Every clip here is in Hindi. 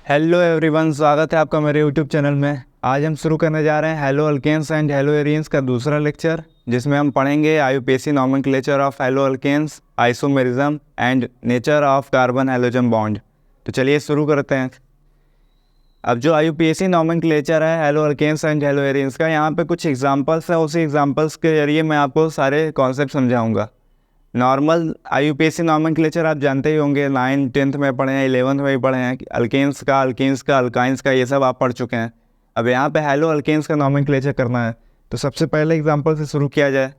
हेलो एवरीवन, स्वागत है आपका मेरे यूट्यूब चैनल में। आज हम शुरू करने जा रहे हैं haloalkanes and haloarenes का दूसरा लेक्चर, जिसमें हम पढ़ेंगे IUPAC nomenclature of haloalkanes, isomerism and nature of carbon halogen bond. तो चलिए शुरू करते हैं। अब जो आईयूपीएसी नॉमेनक्लेचर है haloalkanes and haloarenes का, यहाँ पे कुछ एग्जांपल्स हैं। उसी एग्जांपल्स के जरिए मैं आपको सारे कॉन्सेप्ट समझाऊंगा। नॉर्मल आईयूपीएसी नॉमेनक्लेचर आप जानते ही होंगे, 9th 10th में पढ़े हैं, 11th में भी पढ़े हैं। अल्केन्स का, अल्कीन्स का, अल्काइंस का, ये सब आप पढ़ चुके हैं। अब यहाँ पे हैलो अल्केन्स का नॉमेनक्लेचर करना है, तो सबसे पहले एग्जांपल से शुरू किया जाए।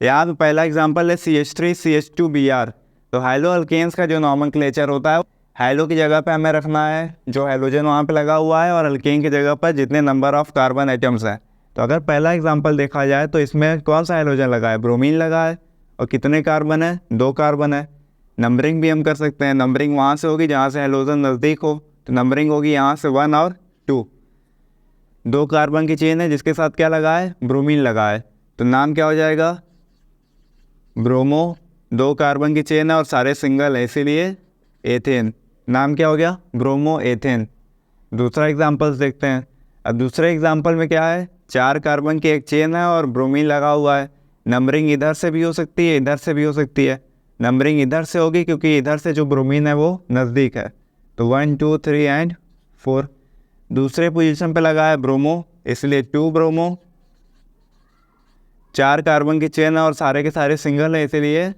यहाँ पे पहला एग्जांपल है CH3CH2Br। तो हैलो अल्केन्स का जो नॉमेनक्लेचर होता है, हैलो की जगह पे हमें रखना है जो हैलोजन वहाँ पे लगा हुआ है, और अल्केन की जगह पर जितने नंबर ऑफ कार्बन एटम्स हैं। तो अगर पहला एग्जाम्पल देखा जाए तो इसमें कौन सा हैलोजन लगा है? ब्रोमीन लगा है। और कितने कार्बन है? 2 कार्बन है। नंबरिंग भी हम कर सकते हैं। नंबरिंग वहाँ से होगी जहाँ से हैलोजन नज़दीक हो, तो नंबरिंग होगी यहाँ से 1 और 2। 2 कार्बन की चेन है जिसके साथ क्या लगा है? ब्रोमीन लगा है। तो नाम क्या हो जाएगा? ब्रोमो। 2 कार्बन की चेन है और सारे सिंगल है, इसीलिए एथेन। नाम क्या हो गया? Bromo ethane. दूसरा एग्जाम्पल देखते हैं। अब दूसरे एग्जाम्पल में क्या है? 4 कार्बन की एक चेन है और ब्रोमीन लगा हुआ है। नंबरिंग इधर से भी हो सकती है, इधर से भी हो सकती है। नंबरिंग इधर से होगी क्योंकि इधर से जो ब्रोमीन है वो नज़दीक है। तो 1 2 3 एंड 4। दूसरे पोजीशन पे लगा है ब्रोमो, इसलिए 2 ब्रोमो। 4 कार्बन की चेन है और सारे के सारे सिंगल है, इसीलिए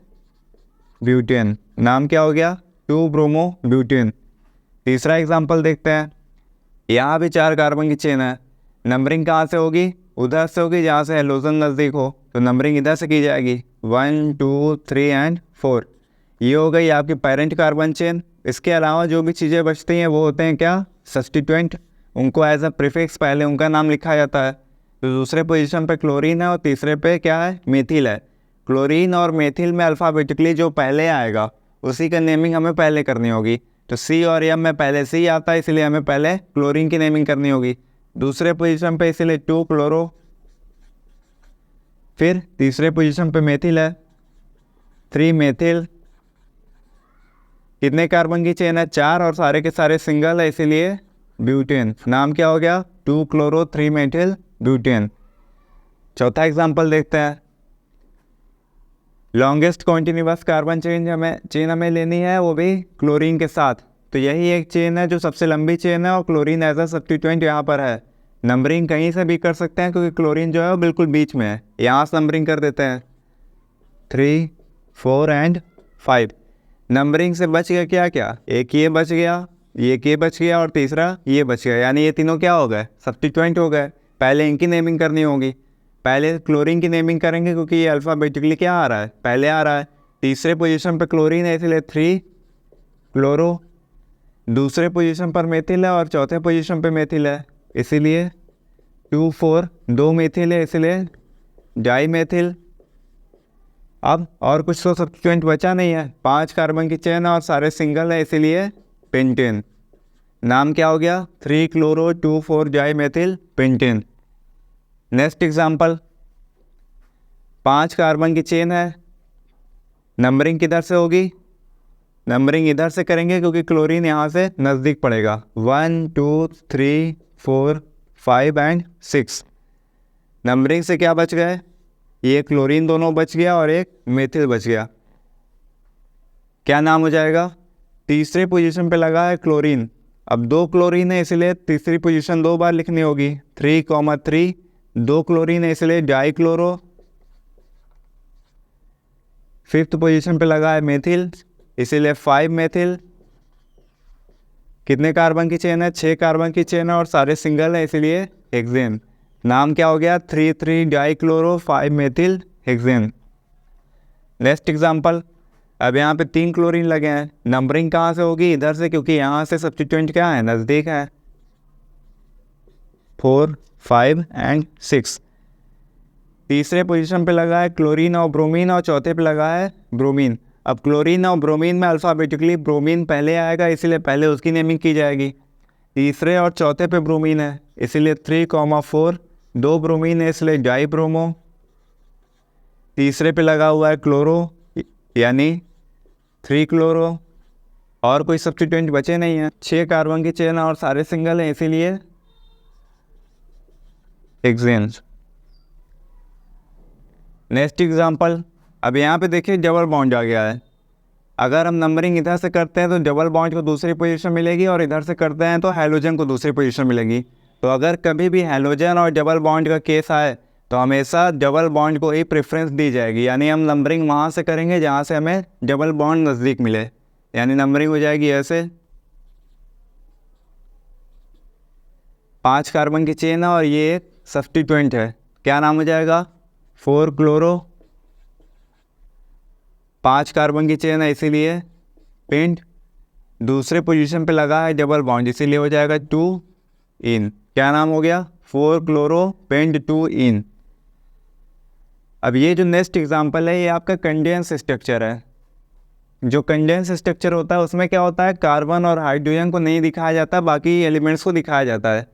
ब्यूटेन। नाम क्या हो गया? 2 ब्रोमो ब्यूटेन। तीसरा एग्जाम्पल देखते हैं। यहाँ भी 4 कार्बन की चेन है। नंबरिंग कहाँ से होगी? उधर से होगी जहाँ से हैलोजन नज़दीक हो, तो नंबरिंग इधर से की जाएगी। 1 2 3 एंड 4। ये हो गई आपकी पेरेंट कार्बन चेन। इसके अलावा जो भी चीज़ें बचती हैं वो होते हैं क्या? सब्स्टिट्यूएंट। उनको एज अ प्रीफिक्स पहले उनका नाम लिखा जाता है। तो दूसरे पोजीशन पे क्लोरीन है और तीसरे पे क्या है? मेथिल है। क्लोरीन और मेथिल में अल्फ़ाबेटिकली जो पहले आएगा उसी का नेमिंग हमें पहले करनी होगी। तो C और M में पहले C आता है, इसलिए हमें पहले क्लोरीन की नेमिंग करनी होगी। दूसरे पोजीशन पे इसलिए 2 क्लोरो। फिर तीसरे पोजीशन पे मेथिल है, 3 मेथिल। कितने कार्बन की चेन है? 4 और सारे के सारे सिंगल है, इसीलिए ब्यूटेन। नाम क्या हो गया? 2 क्लोरो 3 मेथिल ब्यूटेन। चौथा एग्जाम्पल देखते हैं। लॉन्गेस्ट कॉन्टिन्यूस कार्बन चेन हमें लेनी है, वो भी क्लोरीन के साथ। तो यही एक चेन है जो सबसे लंबी चेन है और क्लोरीन एज अ सब्स्टिट्यूएंट यहाँ पर है। नंबरिंग कहीं से भी कर सकते हैं क्योंकि क्लोरीन जो है वो बिल्कुल बीच में है। यहाँ से नंबरिंग कर देते हैं 3 4 एंड 5। नंबरिंग से बच गया क्या क्या? एक ये बच गया, ये बच गया और तीसरा ये बच गया। यानी ये तीनों क्या हो गए? सब्स्टिट्यूएंट हो गए। पहले इनकी नेमिंग करनी होगी। पहले क्लोरीन की नेमिंग करेंगे क्योंकि ये अल्फ़ाबेटिकली क्या आ रहा है? पहले आ रहा है। तीसरे पोजीशन पे क्लोरीन है, इसलिए 3 क्लोरो। दूसरे पोजीशन पर मेथिल है और चौथे पोजीशन पे मेथिल है, इसीलिए 2 4। 2 मेथिल है, इसलिए डाई मेथिल। अब और कुछ तो सब्स्टिट्यूएंट बचा नहीं है। 5 कार्बन की चेन है और सारे सिंगल है, इसीलिए पेंटेन। नाम क्या हो गया? 3 chloro 2 4 dimethyl pentane. Next example. 5 carbon की चेन है। नंबरिंग किधर से होगी? नंबरिंग इधर से करेंगे क्योंकि क्लोरीन यहाँ से नज़दीक पड़ेगा। 1 2 3 4 5 एंड 6। नंबरिंग से क्या बच गए? ये क्लोरीन दोनों बच गया और एक मेथिल बच गया। क्या नाम हो जाएगा? तीसरे पोजीशन पे लगा है क्लोरीन। अब 2 क्लोरीन है, इसलिए तीसरी पोजीशन 2 बार लिखनी होगी। 3,3। 2 क्लोरीन है, इसलिए डाई क्लोरो। 5th पोजीशन पे लगा है मेथिल, इसीलिए 5 मेथिल। कितने कार्बन की चेन है? 6 कार्बन की चेन है और सारे सिंगल है, इसीलिए हेक्सेन। नाम क्या हो गया? 3 3 die chloro 5 methyl hexane. Next example. अब यहाँ पे 3 क्लोरीन लगे हैं। नंबरिंग कहाँ से होगी? इधर से, क्योंकि यहाँ से सब्स्टिट्यूएंट क्या है? नज़दीक है। 4 5 एंड 6। तीसरे पोजीशन पे लगा है क्लोरीन और ब्रोमीन और चौथे पे लगा है ब्रोमीन। अब क्लोरीन और ब्रोमीन में अल्फ़ाबेटिकली ब्रोमीन पहले आएगा, इसीलिए पहले उसकी नेमिंग की जाएगी। तीसरे और चौथे पे ब्रोमीन है, इसीलिए 3,4। 2 ब्रोमीन है, इसलिए डाई ब्रोमो। तीसरे पे लगा हुआ है क्लोरो, यानी 3 क्लोरो। और कोई सब्स्टिट्यूएंट बचे नहीं हैं। 6 कार्बन की चेन और सारे सिंगल हैं, इसीलिए हेक्सेन। नेक्स्ट एग्जांपल, अब यहाँ पे देखिए डबल बॉन्ड आ गया है। अगर हम नंबरिंग इधर से करते हैं तो डबल बॉन्ड को दूसरी पोजीशन मिलेगी और इधर से करते हैं तो हैलोजन को दूसरी पोजीशन मिलेगी। तो अगर कभी भी हैलोजन और डबल बॉन्ड का केस आए तो हमेशा डबल बॉन्ड को ही प्रेफरेंस दी जाएगी, यानी हम नंबरिंग वहाँ से करेंगे जहाँ से हमें डबल बॉन्ड नज़दीक मिले। यानी नंबरिंग हो जाएगी ऐसे, 5 कार्बन की चेन है और ये एक सब्स्टिट्यूएंट है, क्या नाम हो जाएगा, 4 क्लोरो। 5 कार्बन की चेन है इसीलिए पेंट, दूसरे पोजीशन पे लगा है डबल बॉन्ड इसीलिए हो जाएगा 2 इन। क्या नाम हो गया, 4 क्लोरो पेंट 2 इन। अब ये जो नेक्स्ट एग्जांपल है ये आपका कंडेंस स्ट्रक्चर है। जो कंडेंस स्ट्रक्चर होता है उसमें क्या होता है, कार्बन और हाइड्रोजन को नहीं दिखाया जाता, बाकी एलिमेंट्स को दिखाया जाता है।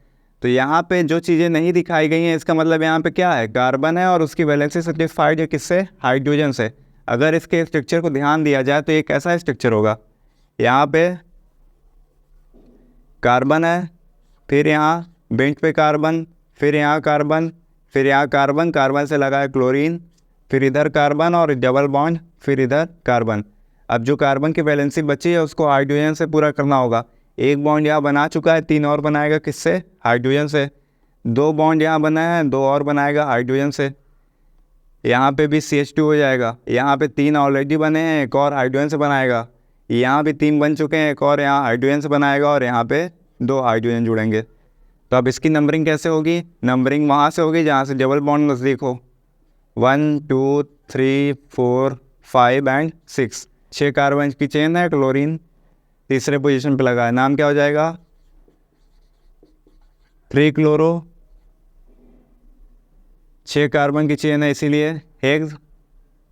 तो यहाँ पे जो चीज़ें नहीं दिखाई गई हैं इसका मतलब यहाँ पे क्या है, कार्बन है और उसकी वैलेंसी सेटिस्फाइड है किससे, हाइड्रोजन से। अगर इसके स्ट्रक्चर को ध्यान दिया जाए तो एक ऐसा स्ट्रक्चर होगा, यहाँ पे कार्बन है, फिर यहाँ बेंच पे कार्बन, फिर यहाँ कार्बन, फिर यहाँ कार्बन, कार्बन से लगा है क्लोरीन, फिर इधर कार्बन और डबल बॉन्ड, फिर इधर कार्बन। अब जो कार्बन की वैलेंसी बची है उसको हाइड्रोजन से पूरा करना होगा। एक बॉन्ड यहाँ बना चुका है, 3 और बनाएगा किससे, हाइड्रोजन से। 2 बॉन्ड यहाँ बनाया है, 2 और बनाएगा हाइड्रोजन से। यहाँ पे भी CH2 हो जाएगा। यहाँ पे 3 ऑलरेडी बने हैं, एक और हाइड्रोजन से बनाएगा। यहाँ भी 3 बन चुके हैं, एक और यहाँ हाइड्रोजन से बनाएगा और यहाँ पे 2 हाइड्रोजन जुड़ेंगे। तो अब इसकी नंबरिंग कैसे होगी, नंबरिंग वहाँ से होगी जहाँ से डबल बॉन्ड नज़दीक हो। 1 2 3 4 5 एंड 6। 6 कार्बन की चेन है, क्लोरीन तीसरे पोजीशन पे लगा है, नाम क्या हो जाएगा, 3 क्लोरो। 6 कार्बन की चेन है इसीलिए हेक्स,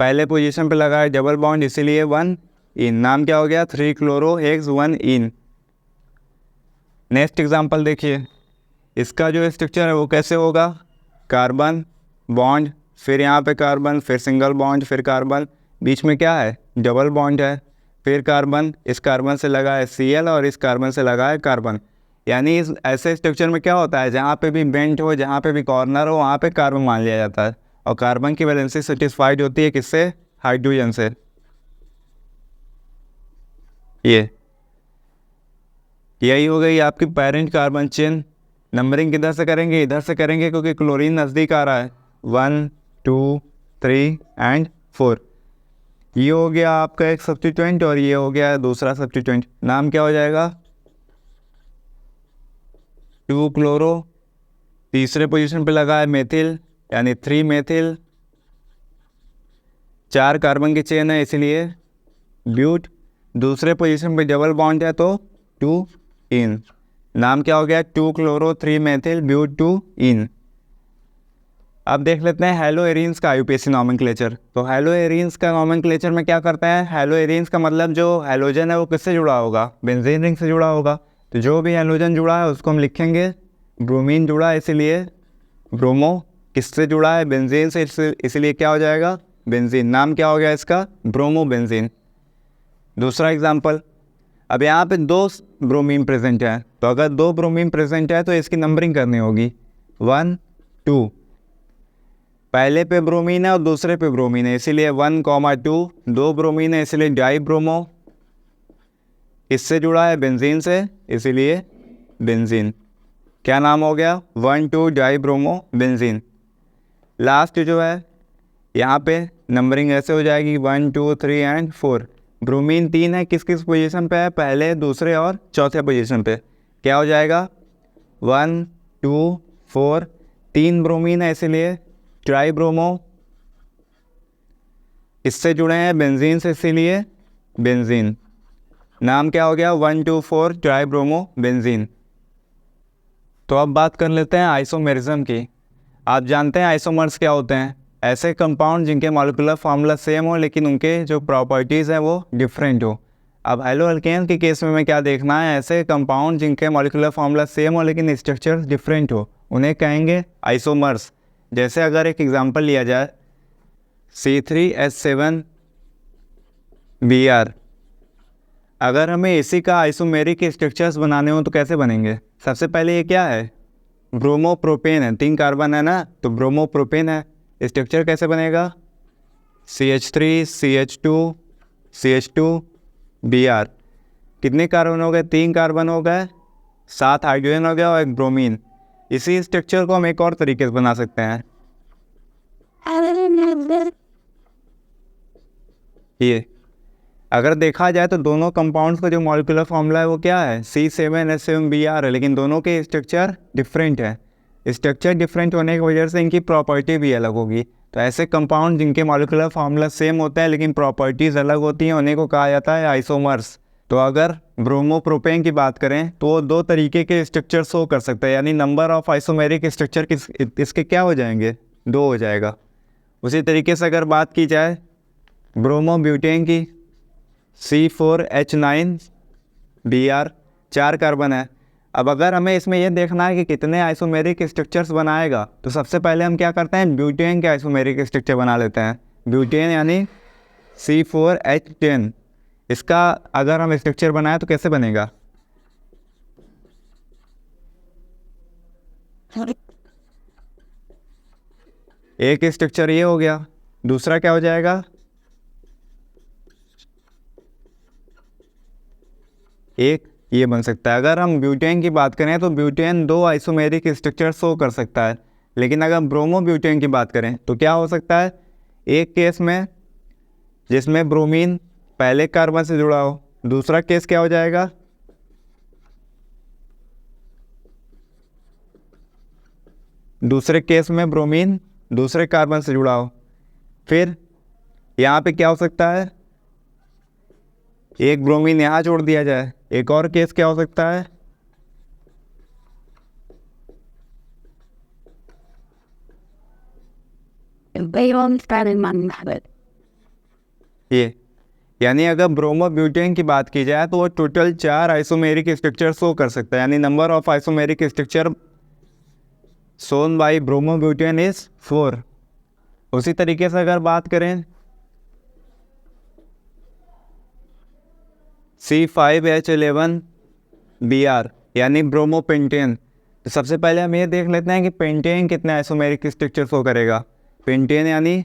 पहले पोजीशन पे लगा है डबल बॉन्ड इसीलिए 1 इन, नाम क्या हो गया, 3 क्लोरो हेक्स 1 इन। नेक्स्ट एग्जांपल देखिए, इसका जो स्ट्रक्चर है वो कैसे होगा, कार्बन बॉन्ड, फिर यहाँ पे कार्बन, फिर सिंगल बॉन्ड, फिर कार्बन, बीच में क्या है, डबल बॉन्ड है, फिर कार्बन, इस कार्बन से लगा है Cl और इस कार्बन से लगा है कार्बन। यानी इस ऐसे स्ट्रक्चर में क्या होता है, जहाँ पे भी बेंट हो, जहाँ पे भी कॉर्नर हो, वहाँ पे कार्बन मान लिया जाता है। और कार्बन की वैलेंसी सेटिस्फाइड होती है किससे, हाइड्रोजन से। यही हो गई आपकी पेरेंट कार्बन चेन। नंबरिंग किधर से करेंगे, इधर से करेंगे क्योंकि क्लोरीन नज़दीक आ रहा है। 1 2 3 एंड 4। ये हो गया आपका एक सब्स्टिट्यूएंट और ये हो गया दूसरा सब्स्टिट्यूएंट, नाम क्या हो जाएगा, 2 क्लोरो, तीसरे पोजीशन पे लगा है मेथिल यानी 3 मेथिल। 4 कार्बन की चेन है इसलिए ब्यूट, दूसरे पोजीशन पे डबल बॉन्ड है तो 2 इन, नाम क्या हो गया, 2 क्लोरो 3 मेथिल ब्यूट 2 इन। अब देख लेते हैं हेलो एरीन्स का IUPAC नॉमेनक्लेचर। तो हेलो एरीन्स का नॉमेनक्लेचर में क्या करते हैं, हेलो एरीन्स का मतलब जो हेलोजन है वो किससे जुड़ा होगा, बेंजीन रिंग से जुड़ा होगा। तो जो भी हेलोजन जुड़ा है उसको हम लिखेंगे ब्रोमीन जुड़ा है इसीलिए ब्रोमो, किससे जुड़ा है, बेंजीन से, इसलिए क्या हो जाएगा, बेंजीन, नाम क्या हो गया इसका, ब्रोमो बेंजीन। दूसरा एग्जाम्पल, अब यहाँ पे 2 ब्रोमीन प्रेजेंट है, तो अगर 2 ब्रोमीन प्रेजेंट है तो इसकी नंबरिंग करनी होगी 1 2। पहले पे ब्रोमीन है और दूसरे पे ब्रोमीन है इसीलिए 1 2, 2 ब्रोमीन है इसलिए डाई ब्रोमो, इससे जुड़ा है बेंजीन से इसीलिए बेंजीन। क्या नाम हो गया, 1 2 डाई ब्रोमो बेंजीन। लास्ट जो है यहाँ पे नंबरिंग ऐसे हो जाएगी 1 2 3 एंड 4। ब्रोमीन 3 है, किस किस पोजीशन पे है, पहले दूसरे और चौथे पोजीशन पे, क्या हो जाएगा 1 2 4। 3 ब्रोमीन है इसीलिए ट्राई ब्रोमो, इससे जुड़े हैं बेंजीन से इसीलिए बेंजीन, नाम क्या हो गया 1 2 4 ट्राई ब्रोमो बेंजीन। तो अब बात कर लेते हैं आइसोमेरिज्म की। आप जानते हैं आइसोमर्स क्या होते हैं, ऐसे कंपाउंड जिनके मॉलिक्यूलर फार्मूला सेम हो लेकिन उनके जो प्रॉपर्टीज़ हैं वो डिफरेंट हो। अब हेलो अल्केन के केस में हमें क्या देखना है, ऐसे कंपाउंड जिनके मॉलिक्यूलर फार्मूला सेम हो लेकिन स्ट्रक्चर डिफरेंट हो, उन्हें कहेंगे आइसोमर्स। जैसे अगर एक एग्जांपल लिया जाए C3H7Br, अगर हमें इसी का आइसोमेरिक स्ट्रक्चर्स बनाने हो तो कैसे बनेंगे? सबसे पहले ये क्या है? ब्रोमोप्रोपेन है, 3 कार्बन है ना, तो ब्रोमोप्रोपेन है। स्ट्रक्चर कैसे बनेगा? CH3 CH2 CH2 Br। कितने कार्बन हो गए? 3 कार्बन हो गए, 7 हाइड्रोजन हो गया और एक ब्रोमीन। इसी स्ट्रक्चर को हम एक और तरीके से बना सकते हैं। ये अगर देखा जाए तो दोनों कंपाउंड्स का जो मॉलिक्यूलर फॉर्मूला है वो क्या है? C7H7Br है, लेकिन दोनों के स्ट्रक्चर डिफरेंट है। स्ट्रक्चर डिफरेंट होने की वजह से इनकी प्रॉपर्टी भी अलग होगी। तो ऐसे कंपाउंड जिनके मॉलिक्यूलर फॉर्मूला सेम होता है लेकिन प्रॉपर्टीज़ अलग होती हैं, उन्हीं को कहा जाता है आइसोमर्स। तो अगर ब्रोमोप्रोपेन की बात करें तो वो 2 तरीके के स्ट्रक्चर शो कर सकता है, यानी नंबर ऑफ आइसोमेरिक स्ट्रक्चर इसके क्या हो जाएंगे? 2 हो जाएगा। उसी तरीके से अगर बात की जाए ब्रोमोब्यूटेन की, C4H9Br, 4 कार्बन है। अब अगर हमें इसमें यह देखना है कि कितने आइसोमेरिक स्ट्रक्चर्स बनाएगा, तो सबसे पहले हम क्या करते हैं? ब्यूटेन के आइसोमेरिक स्ट्रक्चर बना लेते हैं। ब्यूटेन यानी C4H10। इसका अगर हम स्ट्रक्चर बनाए तो कैसे बनेगा? एक स्ट्रक्चर ये हो गया, दूसरा क्या हो जाएगा? एक ये बन सकता है। अगर हम ब्यूटेन की बात करें तो ब्यूटेन 2 आइसोमेरिक स्ट्रक्चर शो कर सकता है, लेकिन अगर ब्रोमोब्यूटेन की बात करें तो क्या हो सकता है? एक केस में जिसमें ब्रोमीन पहले कार्बन से जुड़ा हो, दूसरा केस क्या हो जाएगा? दूसरे केस में ब्रोमीन दूसरे कार्बन से जुड़ा हो। फिर यहाँ पे क्या हो सकता है? एक ब्रोमीन यहाँ जोड़ दिया जाए। एक और केस क्या हो सकता है? ये यानी अगर ब्रोमोब्यूटेन की बात की जाए तो वो टोटल 4 आइसोमेरिक स्ट्रक्चर शो कर सकता है, यानी number of isomeric structure shown by bromobutane is 4। उसी तरीके से अगर बात करें C5H11Br यानी ब्रोमोपेंटेन, तो सबसे पहले हम ये देख लेते हैं कि पेंटेन कितने आइसोमेरिक स्ट्रक्चर शो करेगा। पेंटेन यानी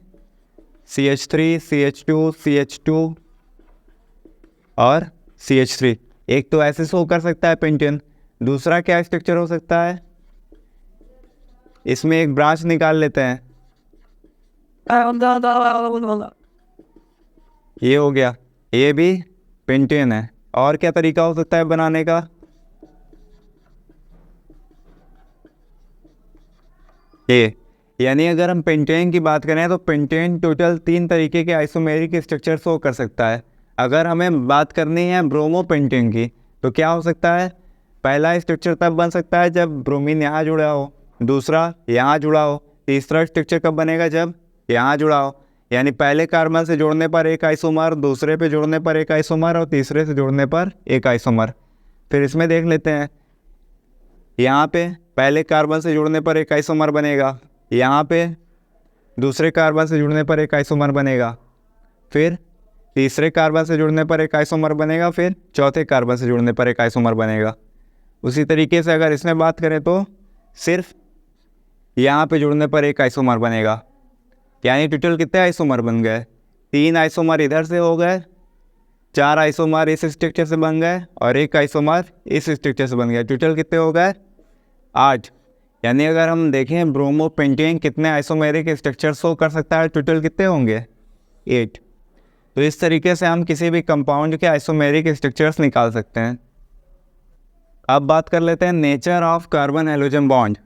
CH3 CH2 CH2 और CH3। एक तो ऐसे शो कर सकता है पेंटेन, दूसरा क्या स्ट्रक्चर हो सकता है? इसमें एक ब्रांच निकाल लेते हैं, ये हो गया, ये भी पेंटेन है। और क्या तरीका हो सकता है बनाने का? ये यानी अगर हम पेंटेन की बात करें तो पेंटेन टोटल 3 तरीके के आइसोमेरिक स्ट्रक्चर शो कर सकता है। अगर हमें बात करनी है ब्रोमोपेंटेन की तो क्या हो सकता है? पहला स्ट्रक्चर तब बन सकता है जब ब्रोमीन यहाँ जुड़ा हो, दूसरा यहाँ जुड़ा हो, तीसरा स्ट्रक्चर कब बनेगा? जब यहाँ जुड़ा हो। यानी पहले कार्बन से जोड़ने पर एक आइसोमर, दूसरे पे जोड़ने पर एक आइसोमर और तीसरे से जोड़ने पर एक आइसोमर। फिर इसमें देख लेते हैं, यहाँ पे पहले कार्बन से जुड़ने पर एक आइसोमर बनेगा, यहाँ पे दूसरे कार्बन से जुड़ने पर एक आइसोमर बनेगा, फिर तीसरे कार्बन से जुड़ने पर एक आइसोमर बनेगा, फिर चौथे कार्बन से जुड़ने पर एक आइसोमर बनेगा। उसी तरीके से अगर इसमें बात करें तो सिर्फ यहाँ पे जुड़ने पर एक आइसोमर बनेगा। यानी टोटल कितने आइसोमर बन गए? 3 आइसोमर इधर से हो गए, 4 आइसोमर इस स्ट्रक्चर से बन गए और एक आइसोमर इस स्ट्रक्चर से बन गया। टोटल कितने हो गए? 8। यानी अगर हम देखें ब्रोमोपेंटेन कितने आइसोमेरिक स्ट्रक्चर शो कर सकता है, टोटल कितने होंगे? 8। तो इस तरीके से हम किसी भी कंपाउंड के आइसोमेरिक स्ट्रक्चर्स निकाल सकते हैं। अब बात कर लेते हैं nature of carbon halogen bond.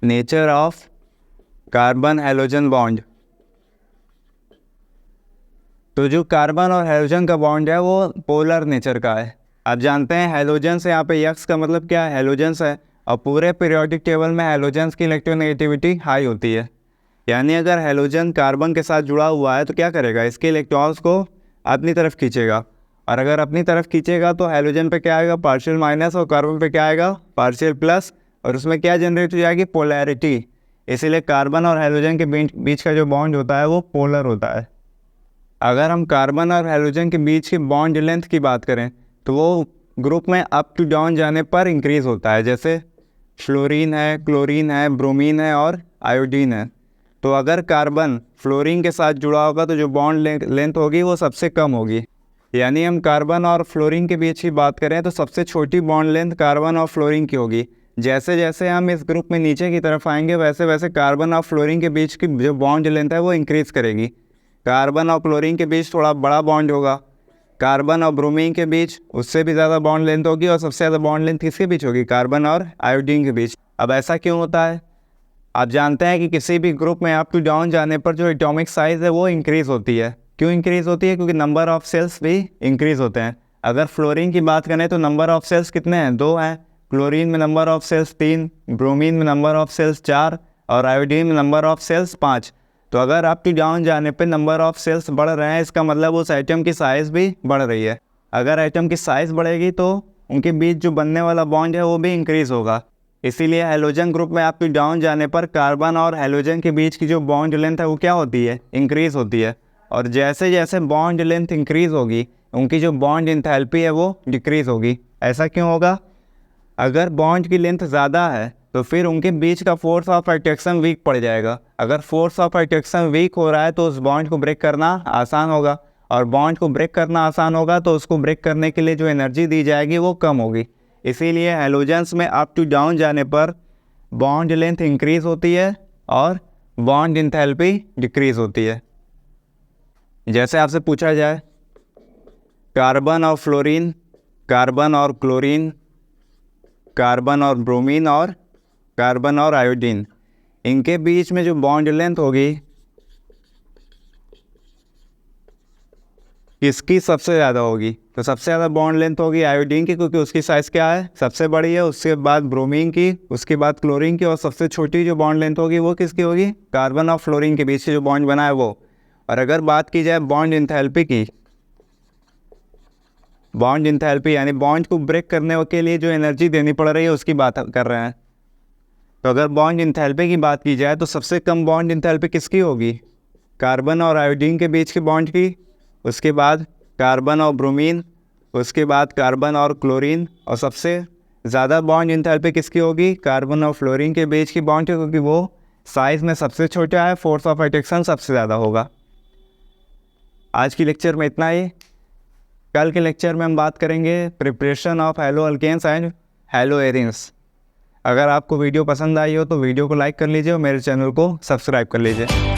Nature of carbon halogen bond, तो जो कार्बन और हैलोजन का बॉन्ड है वो पोलर नेचर का है। आप जानते हैं हैलोजन से यहाँ पे यक्स का मतलब क्या है? हैलोजन्स है, और पूरे पीरियोडिक टेबल में हैलोजन्स की इलेक्ट्रोनेगेटिविटी हाई होती है। यानी अगर हैलोजन कार्बन के साथ जुड़ा हुआ है तो क्या करेगा? इसके इलेक्ट्रॉन्स को अपनी तरफ खींचेगा, और अगर अपनी तरफ खींचेगा तो हैलोजन पे क्या आएगा? पार्शियल माइनस, और कार्बन पे क्या आएगा? पार्शियल प्लस, और उसमें क्या जनरेट हो जाएगी? पोलैरिटी। इसीलिए कार्बन और हैलोजन के बीच का जो बॉन्ड होता है वो पोलर होता है। अगर हम कार्बन और हाइड्रोजन के बीच की बॉन्ड लेंथ की बात करें तो वो ग्रुप में अप टू डाउन जाने पर इंक्रीज़ होता है। जैसे फ्लोरीन है, क्लोरीन है, ब्रोमीन है और आयोडीन है। तो अगर कार्बन फ्लोरीन के साथ जुड़ा होगा तो जो बॉन्ड लेंथ होगी वो सबसे कम होगी। यानी हम कार्बन और फ्लोरीन के बीच की बात करें तो सबसे छोटी बॉन्ड लेंथ कार्बन और फ्लोरीन की होगी। जैसे जैसे हम इस ग्रुप में नीचे की तरफ आएंगे वैसे वैसे कार्बन और फ्लोरीन के बीच की जो बॉन्ड लेंथ है वो इंक्रीज़ करेगी। कार्बन और क्लोरीन के बीच थोड़ा बड़ा बॉन्ड होगा, कार्बन और ब्रोमीन के बीच उससे भी ज़्यादा बॉन्ड लेंथ होगी, और सबसे ज़्यादा बॉन्ड लेंथ किसके बीच होगी? कार्बन और आयोडीन के बीच। अब ऐसा क्यों होता है? आप जानते हैं कि किसी भी ग्रुप में अप टू डाउन जाने पर जो एटॉमिक साइज़ है वो इंक्रीज़ होती है। क्यों इंक्रीज़ होती है? क्योंकि नंबर ऑफ़ सेल्स भी इंक्रीज़ होते हैं। अगर फ्लोरीन की बात करें तो नंबर ऑफ़ सेल्स कितने हैं? 2 हैं। क्लोरीन में नंबर ऑफ़ सेल्स 3, ब्रोमीन में नंबर ऑफ़ सेल्स 4 और आयोडीन में नंबर ऑफ़ सेल्स 5। तो अगर अप टू डाउन जाने पर नंबर ऑफ़ सेल्स बढ़ रहे हैं, इसका मतलब उस आइटम की साइज़ भी बढ़ रही है। अगर आइटम की साइज़ बढ़ेगी तो उनके बीच जो बनने वाला बॉन्ड है वो भी इंक्रीज़ होगा। इसीलिए हैलोजन ग्रुप में अप टू डाउन जाने पर कार्बन और हैलोजन के बीच की जो बॉन्ड लेंथ है वो क्या होती है? इंक्रीज़ होती है। और जैसे जैसे बॉन्ड लेंथ इंक्रीज़ होगी उनकी जो बॉन्ड इंथैल्पी है वो डिक्रीज़ होगी। ऐसा क्यों होगा? अगर बॉन्ड की लेंथ ज़्यादा है तो फिर उनके बीच का फोर्स ऑफ अट्रैक्शन वीक पड़ जाएगा। अगर फोर्स ऑफ अट्रैक्शन वीक हो रहा है तो उस बॉन्ड को ब्रेक करना आसान होगा, और बॉन्ड को ब्रेक करना आसान होगा तो उसको ब्रेक करने के लिए जो एनर्जी दी जाएगी वो कम होगी। इसीलिए हैलोजेंस में अप टू डाउन जाने पर बॉन्ड लेंथ इंक्रीज़ होती है और बॉन्ड इंथैल्पी डिक्रीज़ होती है। जैसे आपसे पूछा जाए कार्बन और फ्लोरीन, कार्बन और क्लोरीन, कार्बन और ब्रोमीन और कार्बन और आयोडीन, इनके बीच में जो बॉन्ड लेंथ होगी किसकी सबसे ज़्यादा होगी? तो सबसे ज़्यादा बॉन्ड लेंथ होगी आयोडीन की, क्योंकि उसकी साइज़ क्या है? सबसे बड़ी है। उसके बाद ब्रोमीन की, उसके बाद क्लोरीन की, और सबसे छोटी जो बॉन्ड लेंथ होगी वो किसकी होगी? कार्बन और फ्लोरीन के बीच से जो बॉन्ड बना है वो। और अगर बात की जाए बॉन्ड इंथैल्पी की, बॉन्ड इंथैल्पी यानी बॉन्ड को ब्रेक करने के लिए जो एनर्जी देनी पड़ रही है उसकी बात कर रहे हैं। तो अगर बॉन्ड इंथैल्पी की बात की जाए तो सबसे कम बॉन्ड इंथैल्पी किसकी होगी? कार्बन और आयोडीन के बीच की बॉन्ड की, उसके बाद कार्बन और ब्रोमीन, उसके बाद कार्बन और क्लोरीन, और सबसे ज़्यादा बॉन्ड इंथैल्पी किसकी होगी? कार्बन और फ्लोरीन के बीच की बॉन्ड की, क्योंकि वो साइज़ में सबसे छोटा है, फोर्स ऑफ अट्रैक्शन सबसे ज़्यादा होगा। आज की लेक्चर में इतना ही। कल के लेक्चर में हम बात करेंगे preparation of haloalkanes and haloarenes. अगर आपको वीडियो पसंद आई हो तो वीडियो को लाइक कर लीजिए और मेरे चैनल को सब्सक्राइब कर लीजिए।